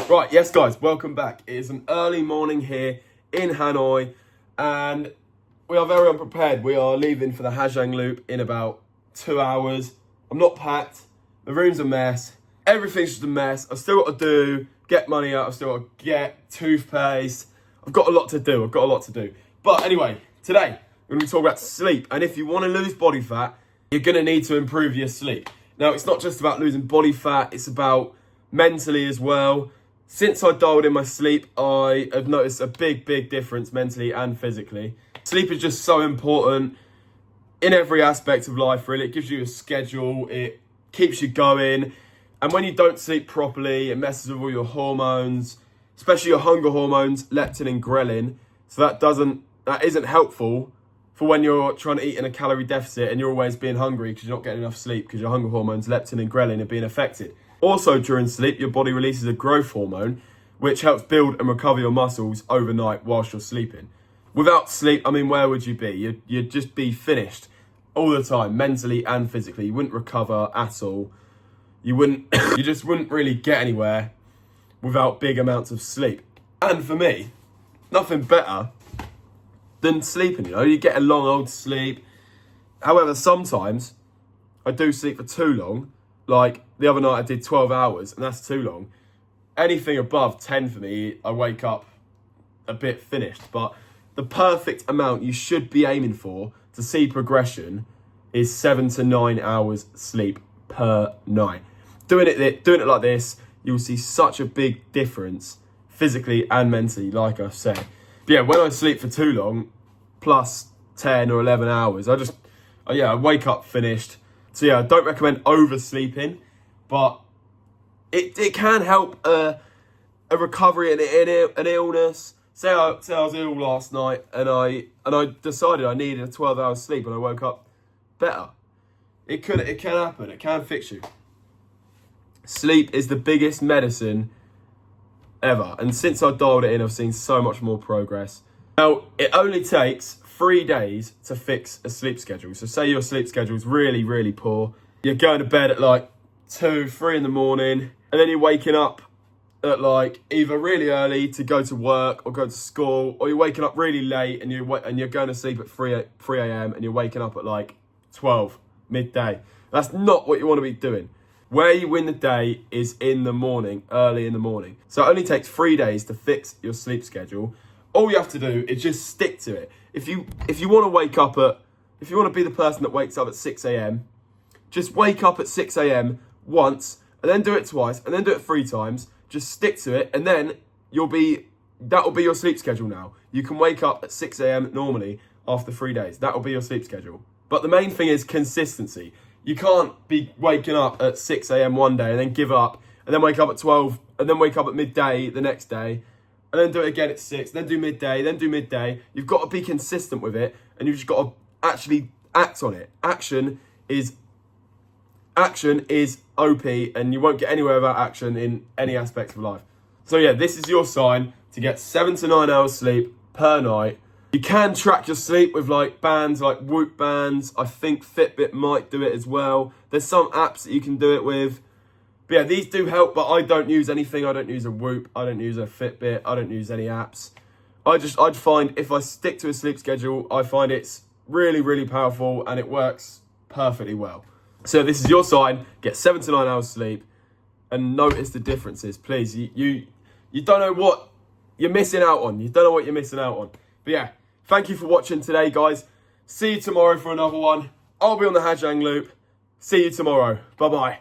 Right, yes guys, welcome back. It is an early morning here in Hanoi and we are very unprepared. We are leaving for the Ha Giang Loop in about 2 hours. I'm not packed, the room's a mess, everything's just a mess. I've still got to get money out, I've still got to get toothpaste. I've got a lot to do, But anyway, today we're going to be talking about sleep. And if you want to lose body fat, you're going to need to improve your sleep. Now, it's not just about losing body fat, it's about mentally as well. Since I dialed in my sleep, I have noticed a big difference mentally and physically. Sleep is just so important in every aspect of life, really. It gives you a schedule, it keeps you going. And when you don't sleep properly, it messes with all your hormones, especially your hunger hormones, leptin and ghrelin. So that isn't helpful for when you're trying to eat in a calorie deficit and you're always being hungry because you're not getting enough sleep because your hunger hormones, leptin and ghrelin, are being affected. Also, during sleep, your body releases a growth hormone, which helps build and recover your muscles overnight whilst you're sleeping. Without sleep, I mean, where would you be? You'd just be finished all the time, mentally and physically. You wouldn't recover at all. You just wouldn't really get anywhere without big amounts of sleep. And for me, nothing better than sleeping, you know? You get a long old sleep. However, sometimes I do sleep for too long. Like the other night I did 12 hours and that's too long. Anything above 10 for me, I wake up a bit finished. But the perfect amount you should be aiming for to see progression is 7 to 9 hours sleep per night. Doing it like this, you'll see such a big difference physically and mentally, like I said. But yeah, when I sleep for too long, plus 10 or 11 hours, I wake up finished. So yeah, I don't recommend oversleeping, but it can help a recovery in an illness. Say I was ill last night and I decided I needed a 12-hour sleep and I woke up better. It can happen. It can fix you. Sleep is the biggest medicine ever, and since I dialed it in, I've seen so much more progress. Now, it only takes 3 days to fix a sleep schedule. So say your sleep schedule is really poor. You're going to bed at like 2, 3 in the morning, and then you're waking up at like either really early to go to work or go to school, or you're waking up really late and you're going to sleep at 3 a.m. and you're waking up at like 12, midday. That's not what you want to be doing. Where you win the day is in the morning, early in the morning. So it only takes 3 days to fix your sleep schedule. All you have to do is just stick to it. If you want to be the person that wakes up at 6 a.m., just wake up at 6 a.m. once, and then do it twice, and then do it 3 times. Just stick to it, and then that will be your sleep schedule now. You can wake up at 6 a.m. normally after 3 days. That will be your sleep schedule. But the main thing is consistency. You can't be waking up at 6 a.m. one day and then give up, and then wake up at 12, and then wake up at midday the next day, and then do it again at 6, then do midday, then do midday. You've got to be consistent with it, and you've just got to actually act on it. Action is OP, and you won't get anywhere without action in any aspect of life. So yeah, this is your sign to get 7 to 9 hours sleep per night. You can track your sleep with like bands, like Whoop bands. I think Fitbit might do it as well. There's some apps that you can do it with. But yeah, these do help, but I don't use anything. I don't use a Whoop. I don't use a Fitbit. I don't use any apps. I'd find if I stick to a sleep schedule, I find it's really powerful and it works perfectly well. So this is your sign. Get 7 to 9 hours sleep and notice the differences, please. You don't know what you're missing out on. You don't know what you're missing out on. But yeah, thank you for watching today, guys. See you tomorrow for another one. I'll be on the Ha Giang Loop. See you tomorrow. Bye-bye.